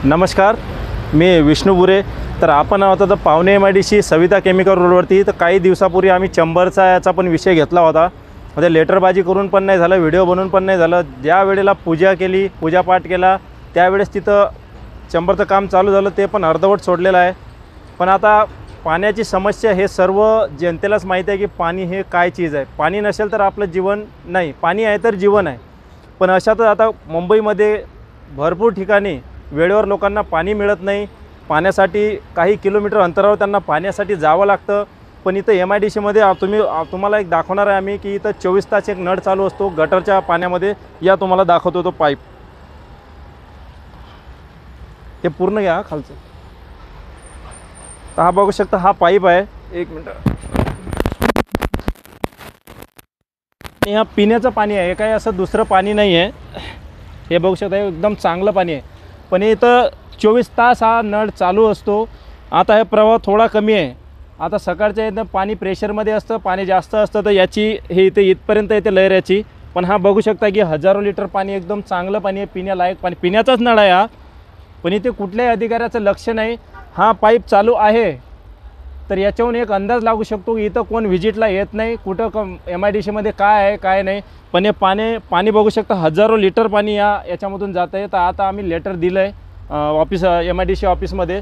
नमस्कार, मी विष्णू बुरे. तर आपण आहोत आता पावणे MIDC सविता केमिकल रोडवरती. तर काही दिवसापूर्वी आम्ही चंबरचा याचा पण विषय घेतला होता. म्हणजे लेटरबाजी करून पण नाही झालं, व्हिडिओ बनवून पण नाही झालं. ज्या वेळेला पूजा केली, पूजापाठ केला, त्यावेळेस तिथं चंबरचं काम चालू झालं, ते पण अर्धवट सोडलेलं आहे. पण आता पाण्याची समस्या हे सर्व जनतेलाच माहिती आहे की पाणी हे काय चीज आहे. पाणी नसेल तर आपलं जीवन नाही, पाणी आहे तर जीवन आहे. पण अशातच आता मुंबईमध्ये भरपूर ठिकाणी वेळेवर लोकांना पाणी मिळत नाही. पाण्यासाठी काही किलोमीटर अंतरावर त्यांना पाण्यासाठी जावं लागतं. पण इथं MIDCमध्ये तुम्हाला एक दाखवणार आहे आम्ही की इथं 24 तास एक नळ चालू असतो गटरच्या पाण्यामध्ये. या तुम्हाला दाखवतो तो पाईप. हे पूर्ण घ्या खालचं. तर हा बघू शकता, हा पाईप आहे. एक मिनटं. हा पिण्याचं पाणी आहे, हे काही असं दुसरं पाणी नाही आहे. हे बघू शकता, हे एकदम चांगलं पाणी आहे. पण इथं 24 तास हा नळ चालू असतो. आता हे प्रवाह थोडा कमी आहे. आता सकाळच्या इथं पाणी प्रेशरमध्ये असतं, पाणी जास्त असतं, तर याची हे इथे इथपर्यंत येते लहर याची. पण हा बघू शकता की हजारो लिटर पाणी, एकदम चांगलं पाणी आहे, पिण्यालायक पाणी, पिण्याचाच नळ आहे हा. पण इथे कुठल्याही अधिकाऱ्याचं लक्ष नाही. हा पाईप चालू आहे तर याच्याहून एक अंदाज लागू शकतो की इथं कोण व्हिजिटला येत नाही, कुठं MIDCमध्ये काय आहे काय नाही. पण हे पाणी बघू शकता, हजारो लिटर पाणी याच्यामधून जातं आहे. तर आता आम्ही लेटर दिलं आहे ऑफिस MIDC ऑफिसमध्ये.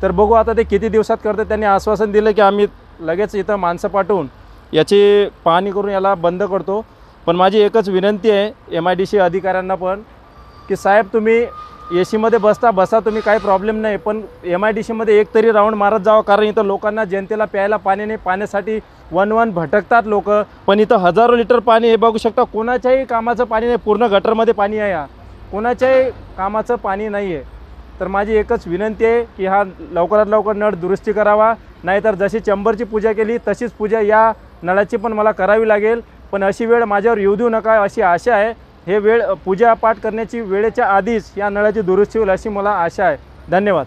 तर बघू आता ते किती दिवसात करतात. त्यांनी आश्वासन दिलं की आम्ही लगेच इथं माणसं पाठवून याची पाहणी करून याला बंद करतो. पण माझी एकच विनंती आहे MIDC अधिकाऱ्यांना पण की साहेब, तुम्ही AC मध्ये बसा तुम्ही, काही प्रॉब्लेम नाही. पण MIDCमध्ये एक तरी राऊंड मारत जावं, कारण इथं लोकांना, जनतेला प्यायला पाणी नाही. पाण्यासाठी वन भटकतात लोक. पण इथं हजारो लिटर पाणी, हे बघू शकता, कोणाच्याही कामाचं पाणी नाही. पूर्ण गटरमध्ये पाणी आहे. कोणाच्याही कामाचं पाणी नाही आहे. तर माझी एकच विनंती आहे की हा लवकरात लवकर नळ दुरुस्ती करावा. नाहीतर जशी चंबरची पूजा केली तशीच पूजा या नळाची पण मला करावी लागेल. पण अशी वेळ माझ्यावर येऊ देऊ नका, अशी आशा आहे. हे पूजापाठ करण्याची वेळेच्या आधीच या नळाची दुरुस्ती होईल अशी मला आशा आहे. धन्यवाद.